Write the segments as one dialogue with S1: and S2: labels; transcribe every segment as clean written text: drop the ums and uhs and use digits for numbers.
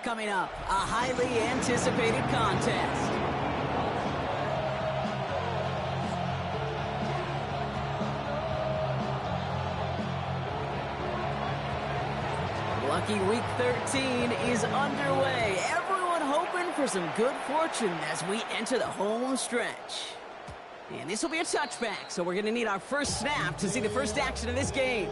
S1: Coming up, a highly anticipated contest. Lucky Week 13 is underway. Everyone hoping for some good fortune as we enter the home stretch. And this will be a touchback, so we're going to need our first snap to see the first action of this game.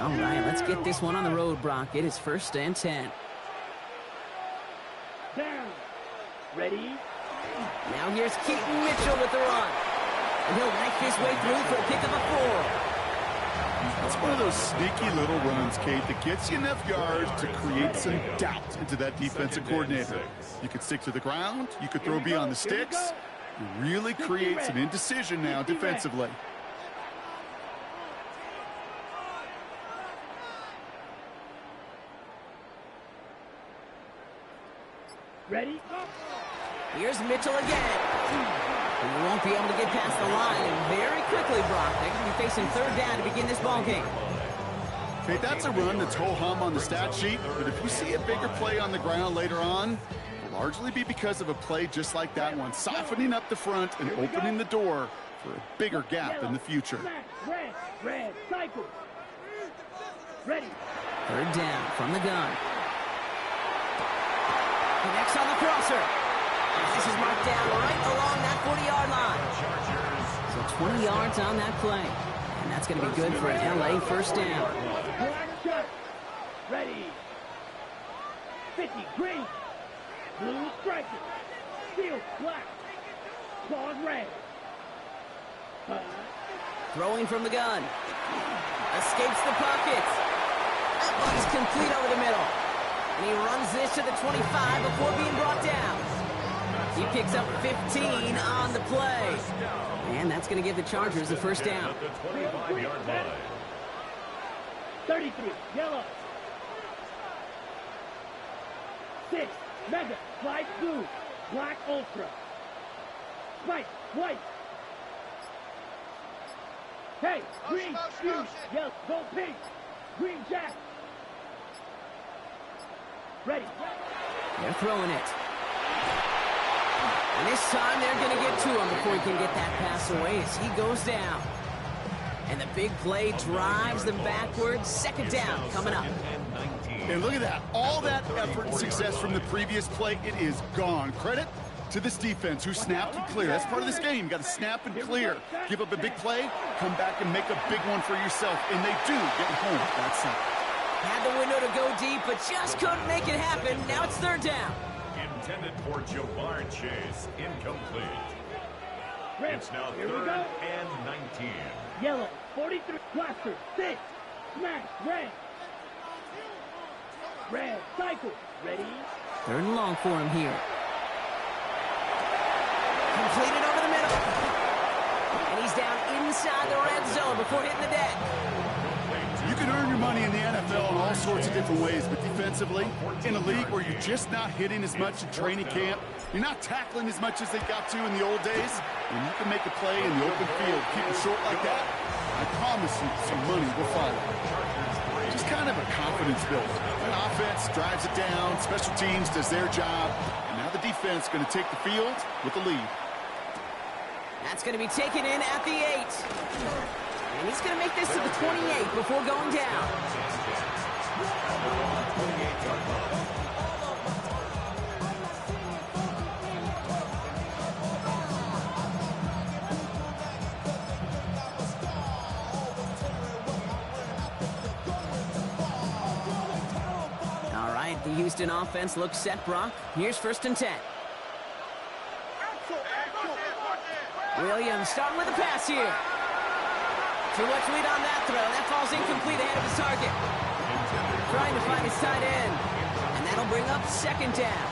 S1: All right, let's get this one on the road, Brock. It is 1st and 10.
S2: Down. Ready?
S1: Now here's Keaton Mitchell with the run. And he'll knife his way through for a pick of a 4.
S3: That's one of those sneaky little runs, Kate, that gets you enough yards to create some doubt into that defensive coordinator. You could stick to the ground. You could throw beyond the sticks. You really create some indecision now defensively.
S2: Ready?
S1: Here's Mitchell again. He won't be able to get past the line, and very quickly, Brock, they're going to be facing 3rd down to begin this ballgame.
S3: Okay, that's a run that's ho-hum on the stat sheet, but if we see a bigger play on the ground later on, it'll largely be because of a play just like that one, softening up the front and opening the door for a bigger gap in the future.
S2: Red, cycle. Ready.
S1: 3rd down from the gun. Connects on the crosser. This is marked down right along that 40-yard line. So 20 yards on that play. And that's going to be good for an LA 1st down.
S2: Black shot. Ready. 50, green. Blue striker. Steel, black. Claws, red.
S1: Throwing from the gun. Escapes the pockets. That one's complete over the middle. And he runs this to the 25 before being brought down. He picks up 15 on the play. And that's going to give the Chargers the 1st down.
S2: 33, yellow. 6, mega, light blue, black ultra. White, white. Hey, green, huge, yellow, gold pink, green jack. Ready.
S1: They're throwing it. And this time they're going to get to him before he can get that pass away as he goes down. And the big play drives them backwards. 2nd down coming up.
S3: And look at that. All that effort and success from the previous play, it is gone. Credit to this defense who snapped and clear. That's part of this game. You got to snap and clear. Give up a big play, come back and make a big one for yourself. And they do get home that side.
S1: Had the window to go deep, but just couldn't make it happen. Now it's 3rd down.
S4: Intended for Jamar Chase, incomplete.
S2: Red.
S4: It's now
S2: Here
S4: 3rd
S2: we go.
S4: and 19.
S2: Yellow, 43, blaster, 6, smash, red. Red, cycle, ready.
S1: 3rd and long for him here. Completed over the middle. And he's down inside the red zone before hitting the deck.
S3: You can earn your money in the NFL in all sorts of different ways, but defensively, in a league where you're just not hitting as much in training camp, you're not tackling as much as they got to in the old days, and you can make a play in the open field, keep it short like that, I promise you some money will follow. Just kind of a confidence builder. An offense drives it down, special teams does their job, and now the defense is going to take the field with the lead.
S1: That's going to be taken in at the 8. And he's going to make this to the 28 before going down. All right, the Houston offense looks set, Brock. Here's 1st and 10. Williams starting with a pass here. Too much lead on that throw. That falls incomplete ahead of his target. Trying to find his tight end. And that'll bring up 2nd down.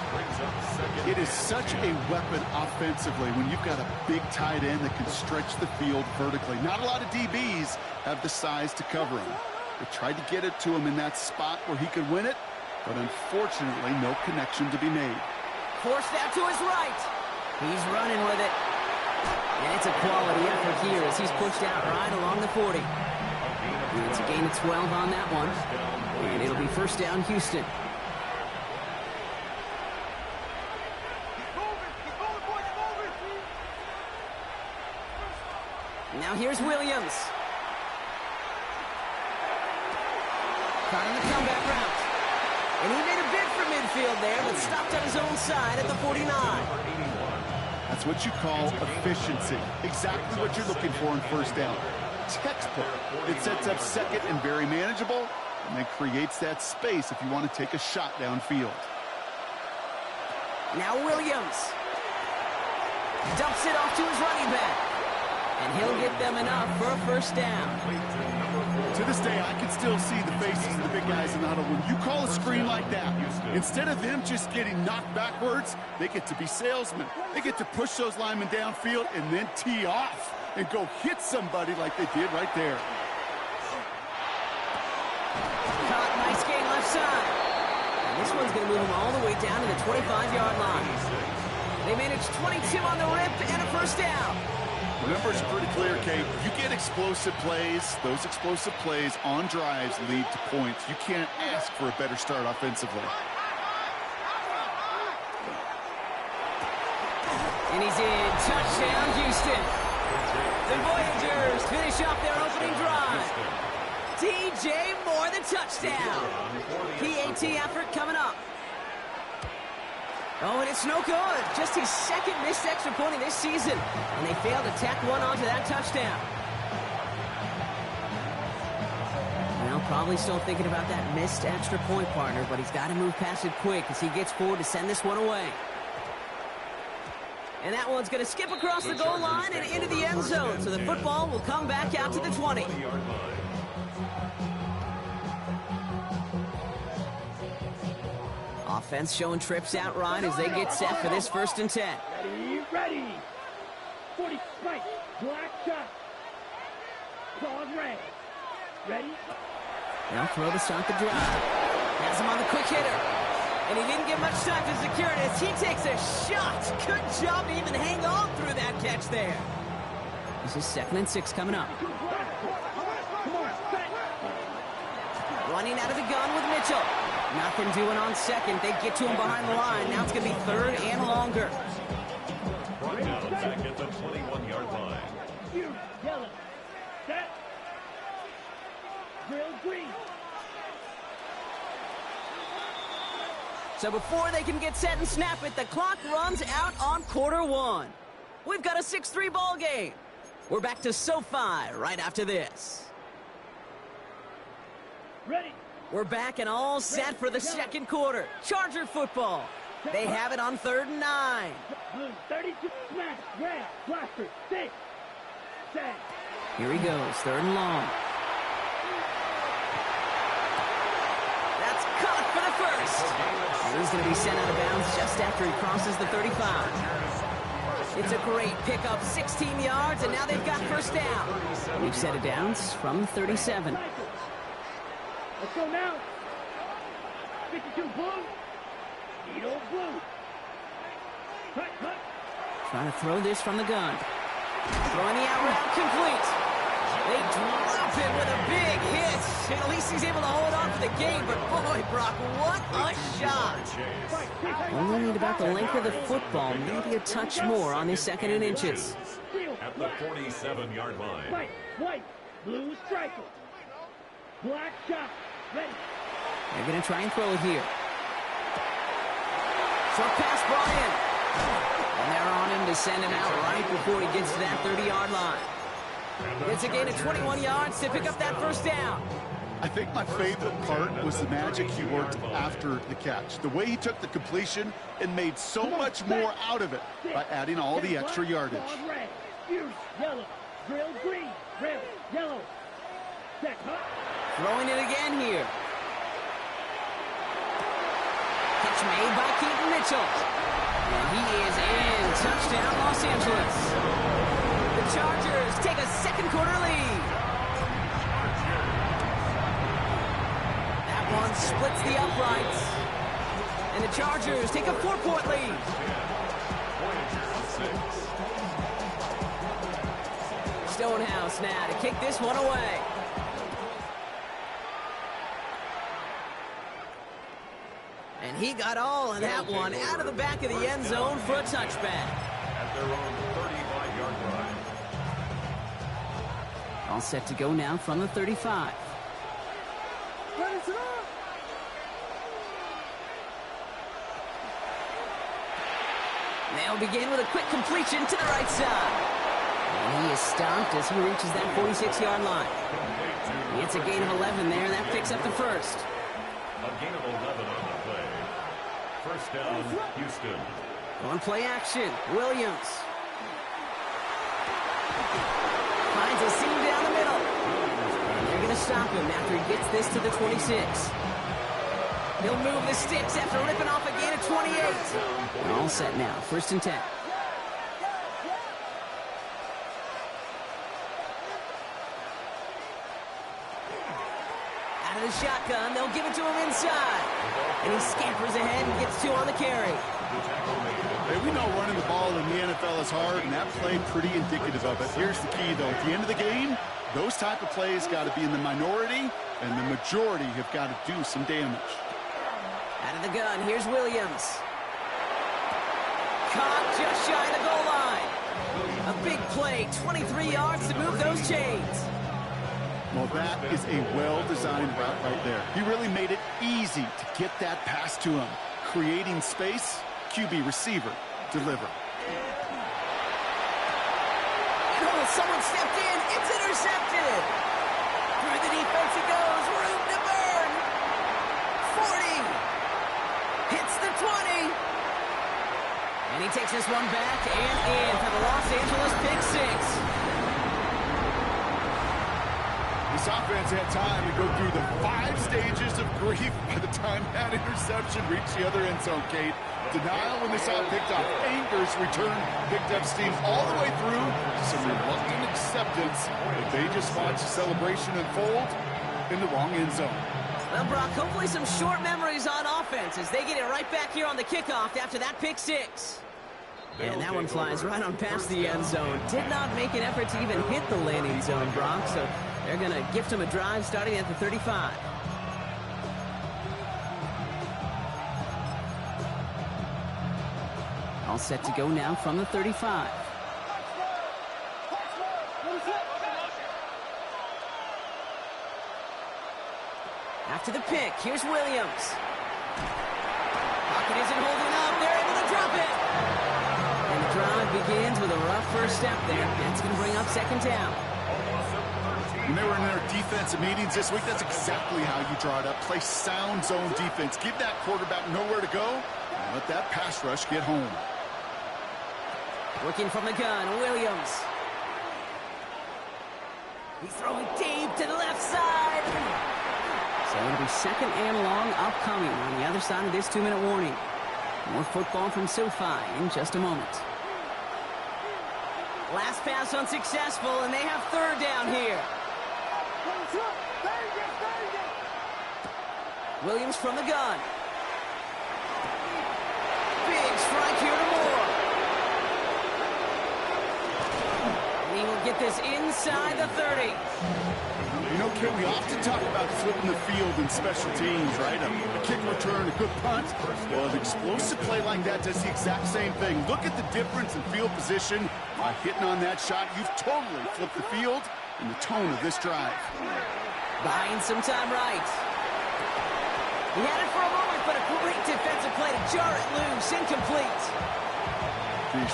S3: It is such a weapon offensively when you've got a big tight end that can stretch the field vertically. Not a lot of DBs have the size to cover him. They tried to get it to him in that spot where he could win it, but unfortunately no connection to be made.
S1: Forced out to his right. He's running with it. And it's a quality effort here as he's pushed out right along the 40. And it's a gain of 12 on that one. And it'll be first down, Houston. Now here's Williams. Caught on the comeback route. And he made a bid for midfield there, but stopped on his own side at the 49.
S3: That's what you call efficiency. Exactly what you're looking for in first down. Textbook. It sets up second and very manageable, and then creates that space if you want to take a shot downfield.
S1: Now Williams. Dumps it off to his running back. And he'll get them enough for a first down.
S3: To this day, I can still see the faces of the big guys in the huddle. When you call a screen like that, instead of them just getting knocked backwards, they get to be salesmen. They get to push those linemen downfield and then tee off and go hit somebody like they did right there.
S1: Caught, nice gain left side. And this one's going to move him all the way down to the 25-yard line. They managed 22 on the rip and a first down.
S3: The numbers are pretty clear, Kate. You get explosive plays. Those explosive plays on drives lead to points. You can't ask for a better start offensively.
S1: And he's in. Touchdown, Houston. The Voyagers finish off their opening drive. DJ Moore, the touchdown. PAT effort coming up. Oh, and it's no good. Just his second missed extra point of this season. And they failed to tack one onto that touchdown. Well, probably still thinking about that missed extra point, partner, but he's got to move past it quick as he gets forward to send this one away. And that one's going to skip across the goal line and into the end zone. So the football will come back out to the 20. Offense showing trips out right as they get set for this 1st and 10.
S2: Ready. 40 right. Black shot. Claws red. Ready.
S1: Now throw to start the drive. Has him on the quick hitter. And he didn't get much time to secure it as he takes a shot. Good job to even hang on through that catch there. This is 2nd and 6 coming up. Running out of the gun with Mitchell. Nothing doing on second. They get to him behind the line. Now it's going to be 3rd and longer.
S4: Down back at the 21-yard line.
S2: Yellow. Set. Drill green.
S1: So before they can get set and snap it, the clock runs out on quarter 1. We've got a 6-3 ball game. We're back to SoFi right after this.
S2: Ready.
S1: We're back and all set for the 2nd quarter. Charger football. They have it on 3rd and 9.
S2: Blue 32 smash. Red. Blaster. 6. 7.
S1: Here he goes. 3rd and long. That's caught for the first. And he's going to be sent out of bounds just after he crosses the 35. It's a great pickup. 16 yards, and now they've got first down. We've set it downs from 37.
S2: Let's go now. 52 blue. Needle blue. Cut.
S1: Trying to throw this from the gun. Throwing the out route complete. They drop it with a big hit. And at least he's able to hold on for the game. But boy, Brock, what a shot. Only need about the length of the football. Maybe a touch more on this 2nd and inches.
S4: At the 47-yard line.
S2: White. Blue striker. Black shot. Ready.
S1: They're going to try and throw it here. Short pass brought in. And they're on him to send him out right before he gets to that 30-yard line. It's a gain of 21 yards to pick up that first down.
S3: I think my favorite part was the magic he worked after the catch. The way he took the completion and made so much more out of it by adding all the extra yardage.
S2: Red. Fuse. Yellow. Drill green. Red. Yellow. Set.
S1: Throwing it again here. Catch made by Keaton Mitchell. And he is in. Touchdown, Los Angeles. The Chargers take a 2nd quarter lead. That one splits the uprights. And the Chargers take a 4-point lead. Stonehouse now to kick this one away. And he got all of that one out of the back of the end zone for a touchback.
S4: At their own 35-yard line.
S1: All set to go now from the 35. They'll begin with a quick completion to the right side. And he is stopped as he reaches that 46-yard line. It's a gain of 11 there. That picks up the first.
S4: A gain of 11 on the play. First down, Houston.
S1: On play action, Williams. Finds a seam down the middle. They're going to stop him after he gets this to the 26. He'll move the sticks after ripping off a gain of 28. All set now, 1st and 10. Out of the shotgun, they'll give it to him inside. And he scampers ahead and gets 2 on the carry.
S3: Hey, we know running the ball in the NFL is hard, and that play pretty indicative of it. Here's the key, though. At the end of the game, those type of plays got to be in the minority, and the majority have got to do some damage.
S1: Out of the gun, here's Williams. Caught just shy of the goal line. A big play, 23 yards to move those chains.
S3: Well, that is a well-designed route right there. He really made it easy to get that pass to him. Creating space, QB receiver, deliver.
S1: Oh, someone stepped in. It's intercepted. Through the defense it goes. Room to burn. 40. Hits the 20. And he takes this one back and in for the Los Angeles pick 6.
S3: This offense had time to go through the 5 stages of grief by the time that interception reached the other end zone, Kate. Denial when they saw it picked off. Anger's return picked up steam all the way through. Some reluctant acceptance. But they just watched the celebration unfold in the wrong end zone.
S1: Well, Brock, hopefully some short memories on offense as they get it right back here on the kickoff after that pick 6. And that one flies right on past the end zone. Did not make an effort to even hit the landing zone, Brock. So they're going to gift him a drive starting at the 35. All set to go now from the 35. After the pick, here's Williams. Pocket isn't holding up. They're able to drop it. And the drive begins with a rough first step there. That's going to bring up 2nd down.
S3: When they were in their defensive meetings this week, that's exactly how you draw it up. Play sound zone defense. Give that quarterback nowhere to go, and let that pass rush get home.
S1: Working from the gun, Williams. He's throwing deep to the left side. So it'll be 2nd and long upcoming on the other side of this 2-minute warning. More football from SoFi in just a moment. Last pass unsuccessful, and they have 3rd down here. Williams from the gun. Big strike here to Moore. And he will get this inside the 30.
S3: You know, Kit, we often talk about flipping the field in special teams, right? A kick return, a good punt. Well, an explosive play like that does the exact same thing. Look at the difference in field position. By hitting on that shot, you've totally flipped the field and the tone of this drive.
S1: Buying some time right. He had it for a moment, but a great defensive play to jar it loose. Incomplete.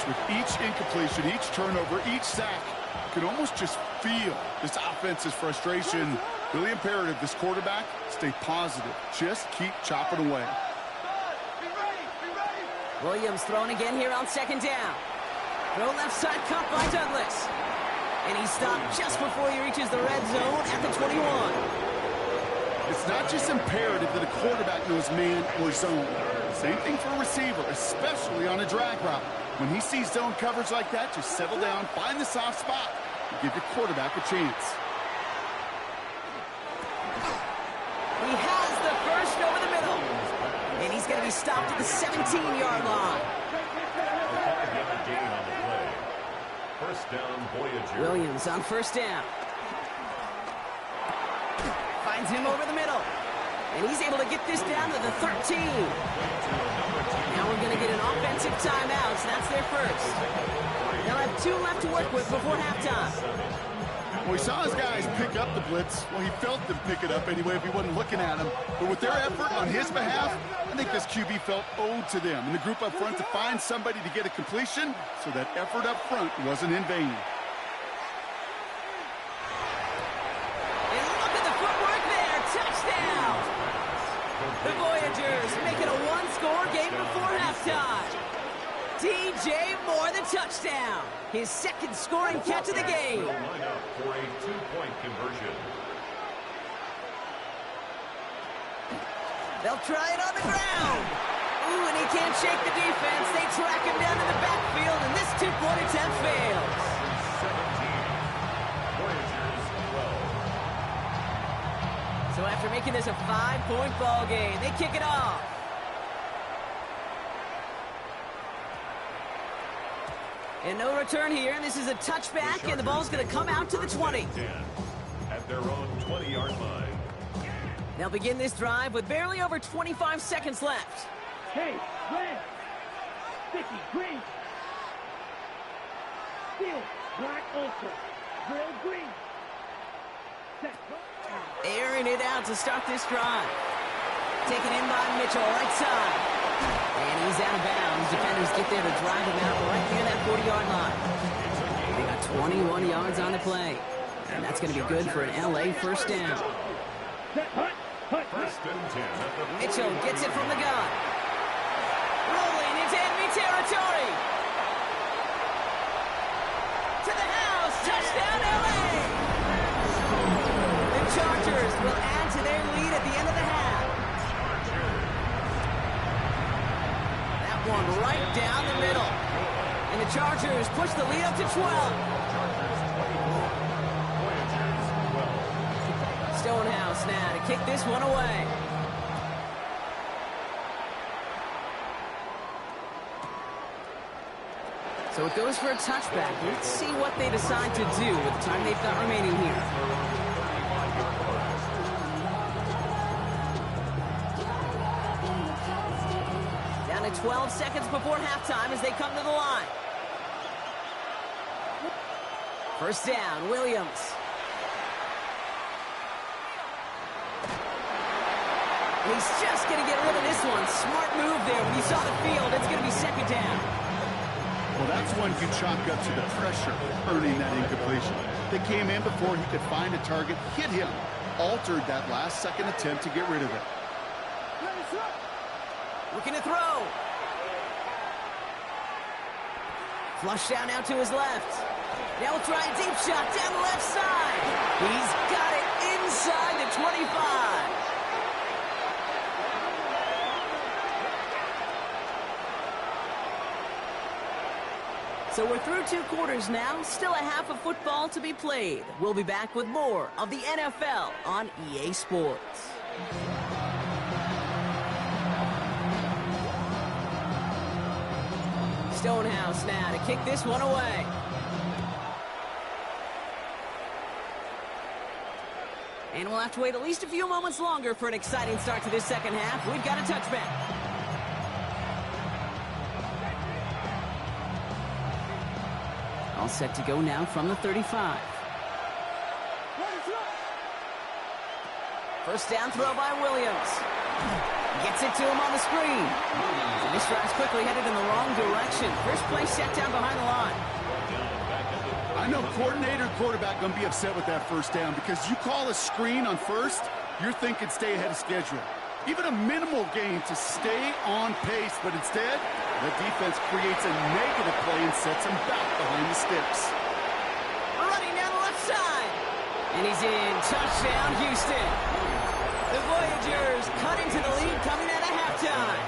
S3: With each incompletion, each turnover, each sack, you can almost just feel this offense's frustration. Really imperative, this quarterback, stay positive. Just keep chopping away.
S1: Williams throwing again here on 2nd down. Throw left side caught by Douglas. And he stopped just before he reaches the red zone at the 21.
S3: It's not just imperative that a quarterback knows man or zone. Same thing for a receiver, especially on a drag route. When he sees zone coverage like that, just settle down, find the soft spot, and give your quarterback a chance.
S1: He has the first over the middle. And he's going to be stopped at the 17-yard line.
S4: A 5-yard gain on the play. First down, Voyager.
S1: Williams on first down. Finds him over the middle. And he's able to get this down to the 13. Now we're going to get an offensive timeout, so that's their first. They'll have 2 left to work with before halftime.
S3: Well, he saw his guys pick up the blitz. Well, he felt them pick it up anyway if he wasn't looking at him. But with their effort on his behalf, I think this QB felt owed to them and the group up front to find somebody to get a completion, so that effort up front wasn't in vain.
S1: And look at the footwork there. Touchdown! The Voyagers make it a 1-score game before halftime. DJ Moore, the touchdown. His second scoring catch of the game.
S4: Line up for a 2-point conversion.
S1: They'll try it on the ground. Ooh, and he can't shake the defense. They track him down in the backfield, and this 2-point attempt fails.
S4: 17. Voyagers 12.
S1: So after making this a 5-point ball game, they kick it off. And no return here, and this is a touchback, and the ball's going to come out to the 20.
S4: At their own 20-yard line.
S1: They'll begin this drive with barely over 25 seconds left.
S2: Hey, red. Sticky, green. Steel, black, ultra. Grill, green. Set.
S1: Airing it out to start this drive. Taken in by Mitchell, right side. And he's out of bounds. Defenders get there to drive him out right near that 40-yard line. They got 21 yards on the play. And that's going to be good for an LA first down.
S4: First and 10.
S1: Mitchell gets it from the gun. Rolling into enemy territory. To the house. Touchdown, LA. The Chargers will add to their lead at the end of the half. That one right down the middle. And the Chargers push the lead up to 12. Stonehouse now to kick this one away. So it goes for a touchback. Let's see what they decide to do with the time they've got remaining here. Down to 12 seconds before halftime as they come to the line. First down, Williams. He's just going to get rid of this one. Smart move there. When he saw the field, it's going to be second down.
S3: Well, that's one you chalk up to the pressure earning that incompletion. They came in before he could find a target, hit him, altered that last-second attempt to get rid of it.
S1: Looking to throw. Flush down now to his left. Now we'll try a deep shot down the left side. He's got it inside the 25. So we're through 2 quarters now, still a half of football to be played. We'll be back with more of the NFL on EA Sports. Stonehouse now to kick this one away. And we'll have to wait at least a few moments longer for an exciting start to this second half. We've got a touchback. All set to go now from the 35. First down throw by Williams. Gets it to him on the screen. And this drive's quickly headed in the wrong direction. First play set down behind the line.
S3: I know coordinator and quarterback going to be upset with that first down because you call a screen on first, you're thinking stay ahead of schedule. Even a minimal gain to stay on pace, but instead, the defense creates a negative play and sets him back behind the sticks.
S1: Running down the left side. And he's in. Touchdown, Houston. The Voyagers cut into the lead coming out of halftime.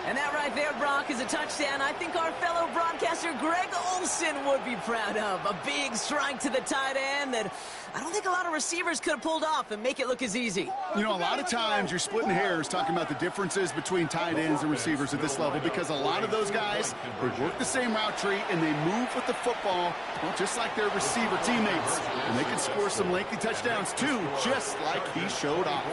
S1: And that right there, Brock, is a touchdown I think our fellow broadcaster Greg Olson would be proud of. A big strike to the tight end that I don't think a lot of receivers could have pulled off and make it look as easy.
S3: You know, a lot of times you're splitting hairs talking about the differences between tight ends and receivers at this level because a lot of those guys, they work the same route tree and they move with the football, well, just like their receiver teammates. And they can score some lengthy touchdowns too, just like he showed off.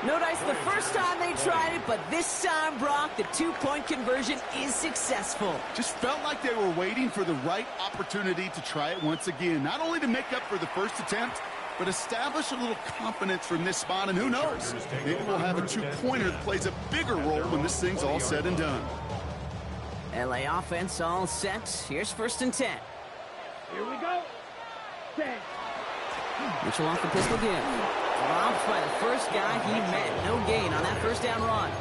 S1: No dice the first time they tried it, but this time, Brock, the two-point conversion is successful.
S3: Just felt like they were waiting for the right opportunity to try it once again. Not only to make up for the first attempt, but establish a little confidence from this spot. And who knows, maybe we'll have a two-pointer that plays a bigger role when this thing's all said and done.
S1: LA offense all set. Here's 1st and 10.
S2: Here we go. 10.
S1: Mitchell off the pistol again. Dropped by the first guy he met. No gain on that first down run.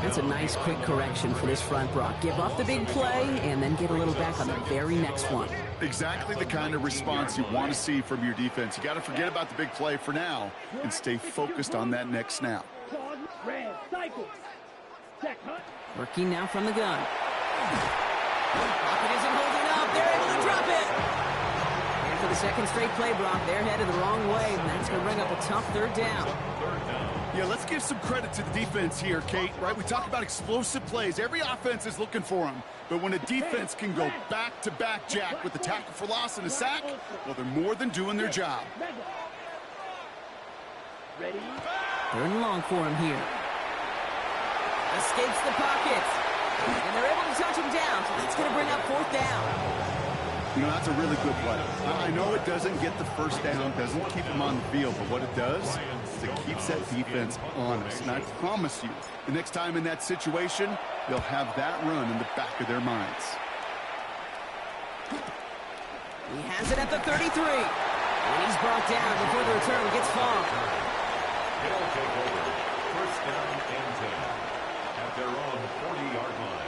S1: That's a nice quick correction for this front, Brock. Give up the big play and then get a little back on the very next one.
S3: Exactly the kind of response you want to see from your defense. You got to forget about the big play for now and stay focused on that next snap.
S2: Red cycle. Check, hunt.
S1: Working now from the gun. Pocket isn't holding up. They're able to drop it. And for the second straight play, Brock, they're headed the wrong way, and that's going to bring up a tough 3rd down.
S3: Yeah, let's give some credit to the defense here, Kate, right? We talk about explosive plays. Every offense is looking for them. But when a defense can go back-to-back, Jack, with a tackle for loss and a sack, well, they're more than doing their job.
S2: Ready?
S1: 3rd and long for him here. Escapes the pocket. And they're able to touch him down, so that's going to bring up 4th down.
S3: You know, that's a really good play. I know it doesn't get the first down, doesn't keep them on the field, but what it does is it keeps that defense honest. And I promise you, the next time in that situation, they'll have that run in the back of their minds.
S1: He has it at the 33. And he's brought down before the return gets far.
S4: He'll take over. 1st down and 10 at their own 40-yard line.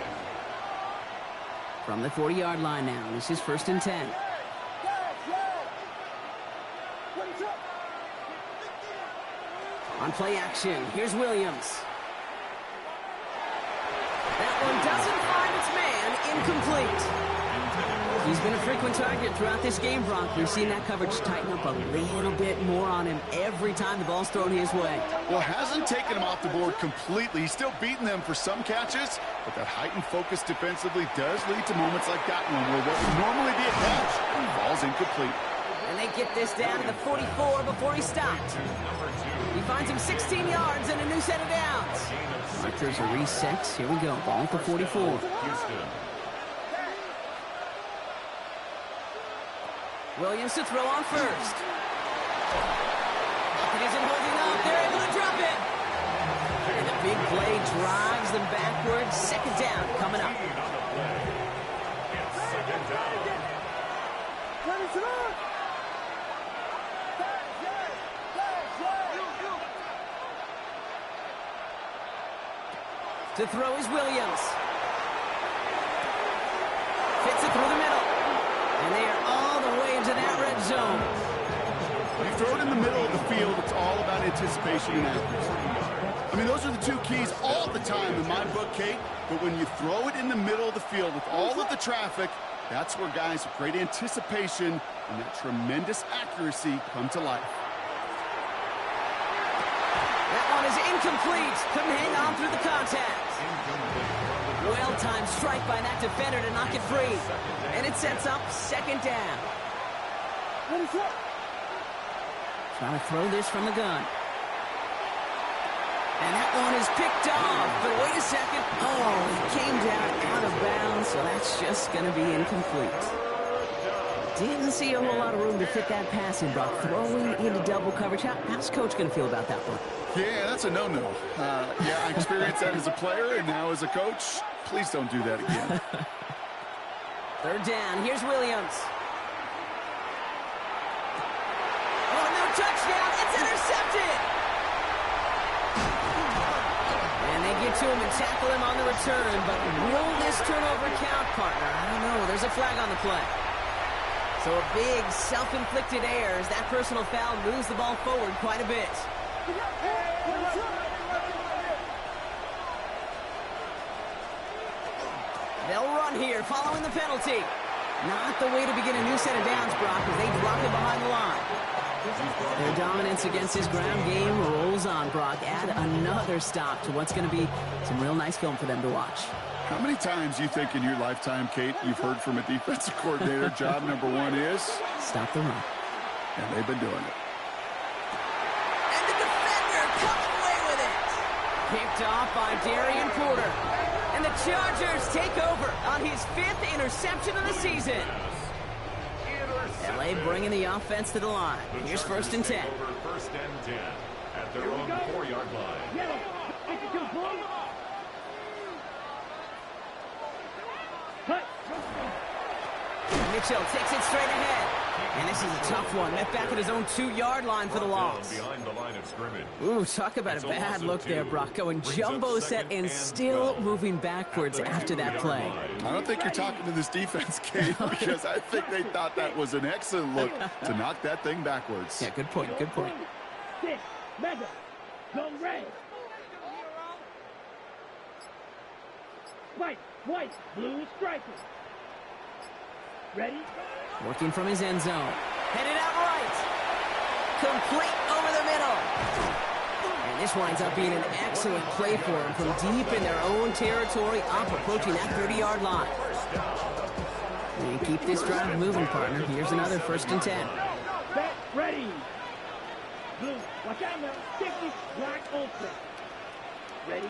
S1: From the 40-yard line now, this is 1st and 10. On play action, here's Williams. That one doesn't find its man, incomplete. He's been a frequent target throughout this game, Brock. We've seen that coverage tighten up a little bit more on him every time the ball's thrown his way.
S3: Well, hasn't taken him off the board completely. He's still beating them for some catches, but that heightened focus defensively does lead to moments like that one where what would normally be a catch falls incomplete.
S1: And they get this down to the 44 before he stopped. He finds him 16 yards and a new set of downs. Markers are reset. Here we go. Ball at the 44. Williams to throw on 1st. Pocket isn't holding up. They're able to drop it. And the big play drives them backwards. 2nd down coming up. To throw is Williams. Fits it through the middle. And they are all the way into that red zone.
S3: When you throw it in the middle of the field, it's all about anticipation and accuracy. I mean, those are the 2 keys all the time in my book, Kate. But when you throw it in the middle of the field with all of the traffic, that's where guys with great anticipation and that tremendous accuracy come to life.
S1: That one is incomplete. Couldn't hang on through the contact. Well-timed strike by that defender to knock it free. And it sets up 2nd down. Trying to throw this from the gun. And that one is picked off. But wait a second. Oh, he came down out of bounds, so that's just going to be incomplete. Didn't see a whole lot of room to fit that pass in, Brock. Throwing into double coverage. How's Coach going to feel about that one?
S3: Yeah, that's a no-no. Yeah, I experienced that as a player and now as a coach. Please don't do that again.
S1: 3rd down. Here's Williams. Oh, no touchdown. It's intercepted. And they get to him and tackle him on the return. But will this turnover count, partner? I don't know. There's a flag on the play. So a big self-inflicted error as that personal foul moves the ball forward quite a bit. They'll run here following the penalty. Not the way to begin a new set of downs, Brock, as they drop it behind the line. Their dominance against his ground game rolls on, Brock. Add another stop to what's going to be some real nice film for them to watch.
S3: How many times do you think in your lifetime, Kate, you've heard from a defensive coordinator, job number one is?
S1: Stop the run.
S3: And they've been doing it.
S1: And the defender comes away with it. Picked off by Darian Porter. And the Chargers take over on his 5th interception of the season. LA bringing the offense to the line. Here's 1st and 10.
S4: First and 10 at their own 4-yard line.
S2: Yellow. 52 blue. Cut.
S1: Mitchell takes it straight ahead. And this is a tough one. Met back at his own 2-yard line for the loss.
S4: Behind the line of scrimmage.
S1: Ooh, talk about a bad look there, Brock. Going jumbo set and still moving backwards after that play.
S3: I don't think you're talking to this defense, Kate, because I think they thought that was an excellent look to knock that thing backwards.
S1: Yeah, good point, good point.
S2: 6. Mega. Go red. White. Blue striker. Ready?
S1: Working from his end zone. Headed out right. Complete over the middle. And this winds up being an excellent play for him from deep in their own territory, up approaching that 30-yard line. And keep this drive moving, partner. Here's another 1st and 10.
S2: Set. Ready. Blue. Watch out now. 60. Black ultra. Ready?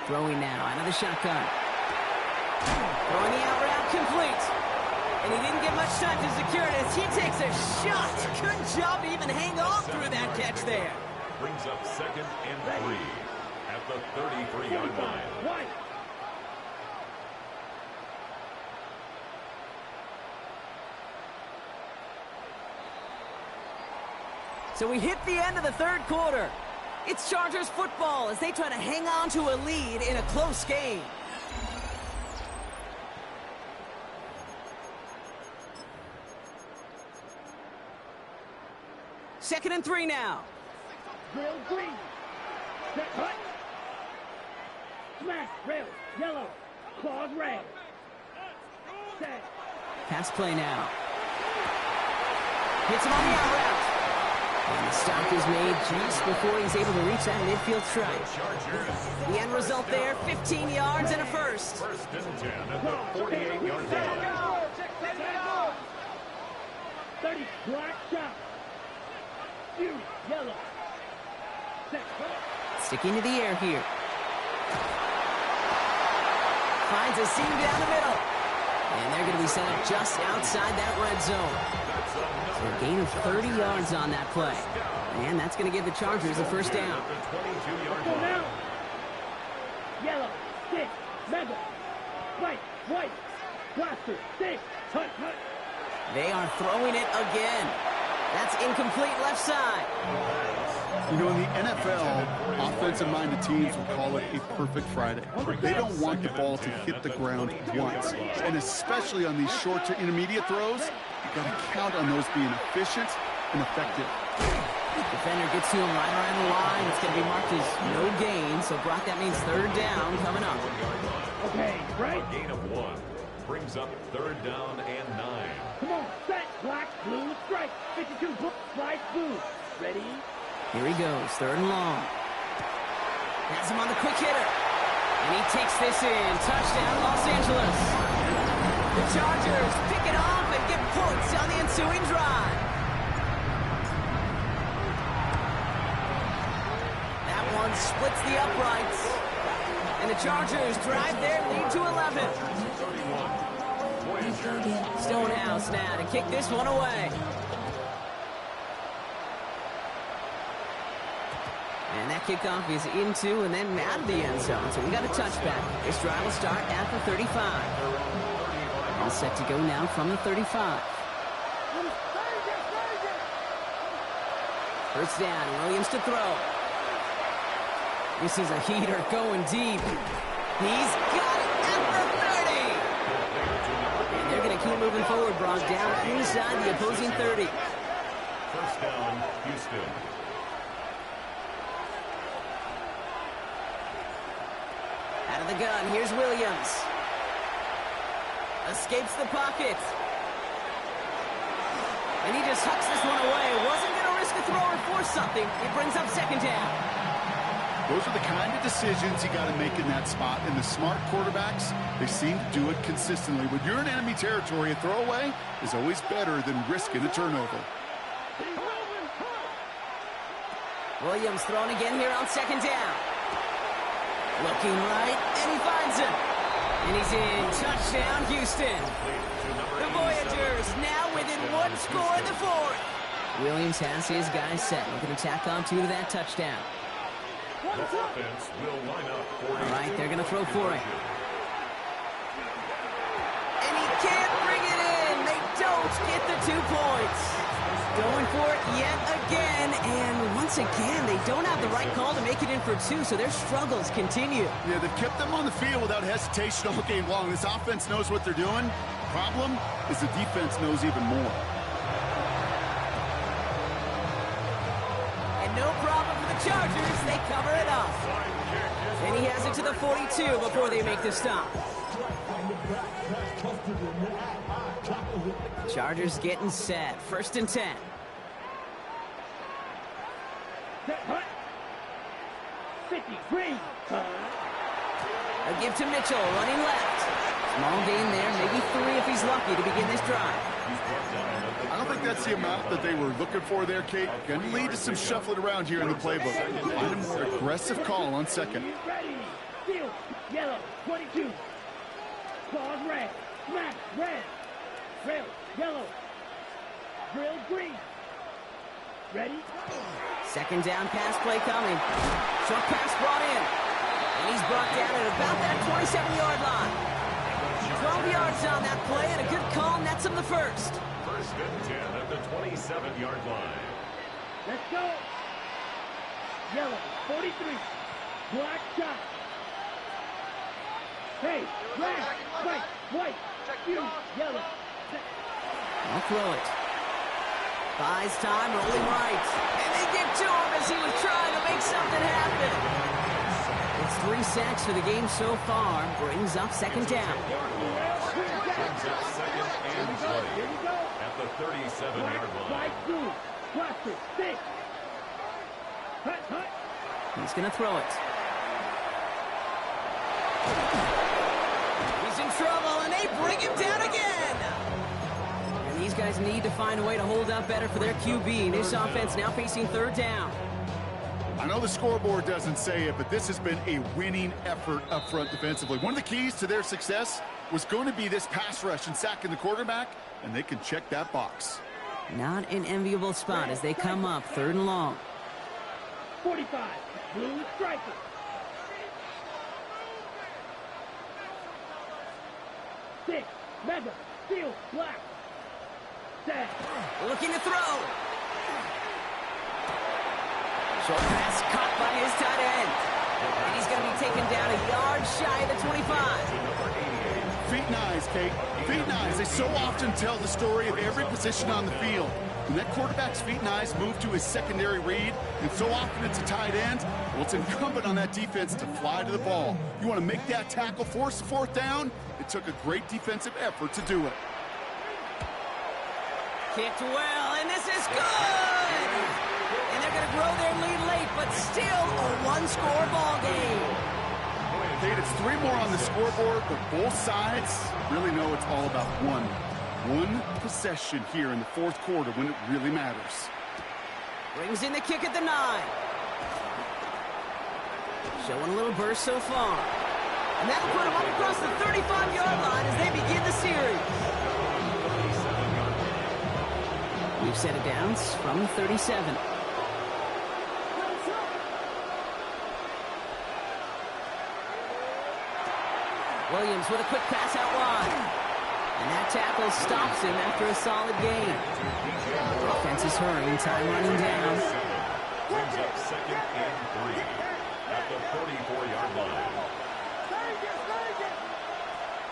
S1: Throwing now out of the shotgun. Throwing the out route complete. And he didn't get much time to secure it as he takes a shot. Good job to even hang on through that catch there.
S4: Brings up 2nd and 3 at the 33-yard line.
S2: White.
S1: So we hit the end of the 3rd quarter. It's Chargers football as they try to hang on to a lead in a close game. Second and 3 now.
S2: Rail green. Set. Cut. Smash. Rail. Yellow. Claws red. Set.
S1: Pass play now. Hits him on the out route. And the stop is made just before he's able to reach that midfield strike. The end result there, 15 yards and a first.
S4: 1st and 10 at the 48-yard line.
S2: 30. Black shot. Yellow. Set.
S1: Sticking to the air here. Finds a seam down the middle. And they're going to be set up just outside that red zone. So a gain of 30 yards on that play. And that's going to give the Chargers a 1st down.
S2: Go now. Yellow. 6. Mega. White. Blaster. 6. Cut.
S1: They are throwing it again. That's incomplete left side.
S3: You know, in the NFL, offensive-minded teams will call it a perfect Friday. They don't want the ball to hit the ground once. And especially on these short to intermediate throws, you've got to count on those being efficient and effective.
S1: Defender gets to him right around the line. It's going to be marked as no gain. So, Brock, that means 3rd down coming up.
S2: Okay, right.
S4: A gain of 1 brings up 3rd down and 9.
S2: Come on, set. Black, blue, strike. 52, black, blue. Ready?
S1: Here he goes, 3rd and long. Has him on the quick hitter. And he takes this in. Touchdown, Los Angeles. The Chargers pick it off and get points on the ensuing drive. That one splits the uprights. And the Chargers drive their lead to 11. Stonehouse now to kick this one away. And that kickoff is into and then out of the end zone. So we got a touchback. This drive will start at the 35. And set to go now from the 35. 1st down, Williams to throw. This is a heater going deep. He's got it at the 30. And they're going to keep moving forward, Brock, down inside the opposing 30.
S4: 1st down, Houston.
S1: Out of the gun, here's Williams. Escapes the pocket. And he just hucks this one away. Wasn't going to risk a throw or force something. It brings up second down.
S3: Those are the kind of decisions you got to make in that spot. And the smart quarterbacks, they seem to do it consistently. When you're in enemy territory, a throwaway is always better than risking a turnover.
S1: Williams throwing again here on second down. Looking right, and he finds him. And he's in. Touchdown, Houston. The Voyagers now within one score in the fourth. Williams has his guys set. Looking to tack on two to that touchdown.
S4: The offense will line up for
S1: All right, they're going to throw for it. And he can't bring it in. They don't get the 2 points. Going for it yet again. And once again, they don't have the right call to make it in for 2, so their struggles continue.
S3: Yeah, they've kept them on the field without hesitation all game long. This offense knows what they're doing. The problem is the defense knows even more.
S1: And no problem for the Chargers. They cover it up. And he has it to the 42 before they make the stop. Chargers getting set. 1st and 10. A give to Mitchell, running left. Small gain there, maybe 3 if he's lucky to begin this drive.
S3: I don't think that's the amount that they were looking for there, Kate. Going to lead to some shuffling around here in the playbook. Find a more aggressive call on second.
S2: Ready. Field. Yellow. 22. Claws red. Smack. Red. Rail. Yellow. Drill green. Ready.
S1: Second down pass play coming. Short pass brought in. And he's brought down at about that 27-yard line. 12 yards on that play, and a good call nets him the first.
S4: 1st and 10 at the 27-yard line.
S2: Let's go. Yellow. 43. Black shot. Hey. Red. White. You. Yellow.
S1: I'll throw it. Buys time, rolling right. And they give to him as he was trying to make something happen. It's 3 sacks for the game so far. Brings up second down.
S4: Brings up second and play at the 37-yard line.
S1: He's going to throw it. He's in trouble, and they bring him down again. And these guys need to find a way to hold up better for their QB. This offense now facing 3rd down.
S3: I know the scoreboard doesn't say it, but this has been a winning effort up front defensively. One of the keys to their success was going to be this pass rush and sacking the quarterback, and they can check that box.
S1: Not an enviable spot as they come up 3rd and long.
S2: 45. Blue striker. Six. Mega. Steel. Black. Set.
S1: Looking to throw. Short pass caught by his tight end. And he's going to be taken down a yard shy of the 25.
S3: Feet and eyes, Kate. Feet and eyes. They so often tell the story of every position on the field. When that quarterback's feet and eyes move to his secondary read, and so often it's a tight end, well, it's incumbent on that defense to fly to the ball. You want to make that tackle, force the 4th down? It took a great defensive effort to do it.
S1: Kicked well, and this is good! And they're going to grow their lead late, but still a 1-score ball game.
S3: Kate, it's 3 more on the scoreboard, but both sides really know it's all about one possession here in the 4th quarter when it really matters.
S1: Brings in the kick at the 9. Showing a little burst so far. And that'll put him up across the 35-yard line as they begin the series. We've set it down from 37. Williams with a quick pass out wide. And that tackle stops him after a solid gain. Offense is hurrying, time running down.
S4: Brings up second and 3 at the 44-yard line.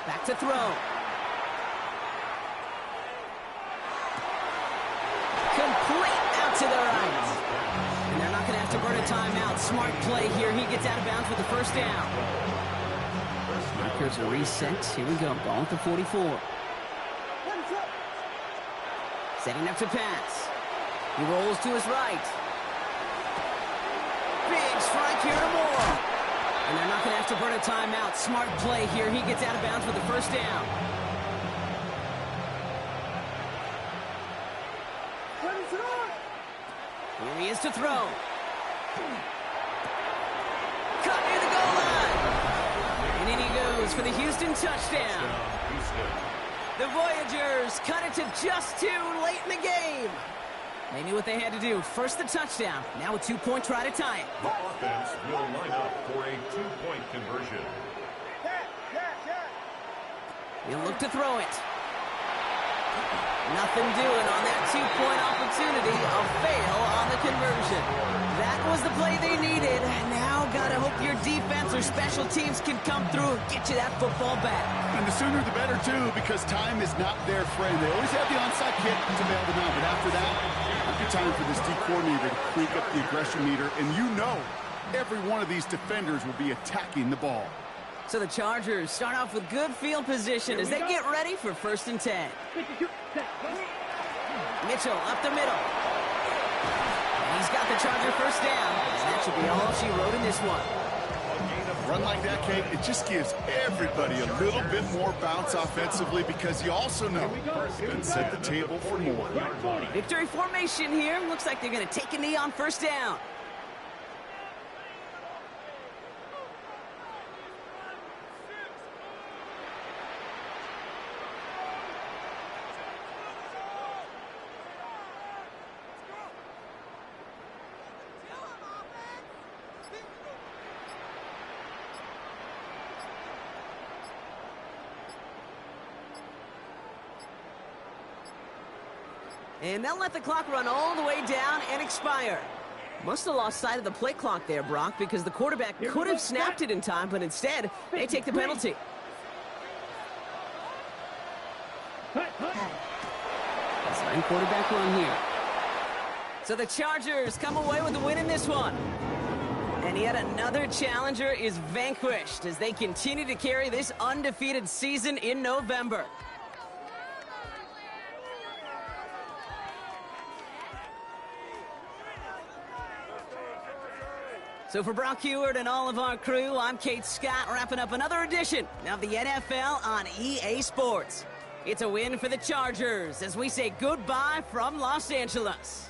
S1: Back to throw. Complete out to the right. And they're not going to have to burn a timeout. Smart play here. He gets out of bounds with the 1st down. Markers are reset. Here we go. Ball at the 44. Setting up to pass. He rolls to his right. Big strike here to Moore. And they're not going to have to burn a timeout. Smart play here. He gets out of bounds with the first down. Here he is to throw. Cut near the goal line. And in he goes for the Houston touchdown. The Voyagers cut it to just 2 late in the game. They knew what they had to do. First the touchdown. Now a 2-point try to tie it.
S4: The offense will line up for a 2-point conversion.
S1: He'll look to throw it. Nothing doing on that 2-point opportunity. A fail on the conversion. That was the play they needed. Now gotta hope your defense or special teams can come through and get you that football back.
S3: And the sooner the better, too, because time is not their friend. They always have the onside kick to bail them out, but after that, good time for this D coordinator to crank up the aggression meter, and you know every one of these defenders will be attacking the ball.
S1: So the Chargers start off with good field position as they get ready for 1st and 10. Mitchell up the middle. And he's got the Charger first down. And that should be all she wrote in this one.
S3: Run like that, Kate, it just gives everybody a little bit more bounce offensively because you also know it set the table for more.
S1: Victory formation here. Looks like they're going to take a knee on 1st down. And they'll let the clock run all the way down and expire. Must have lost sight of the play clock there, Brock, because the quarterback could have snapped it in time, but instead, they take the penalty. Sign quarterback run here. So the Chargers come away with the win in this one. And yet another challenger is vanquished as they continue to carry this undefeated season in November. So for Brock Heward and all of our crew, I'm Kate Scott, wrapping up another edition of the NFL on EA Sports. It's a win for the Chargers as we say goodbye from Los Angeles.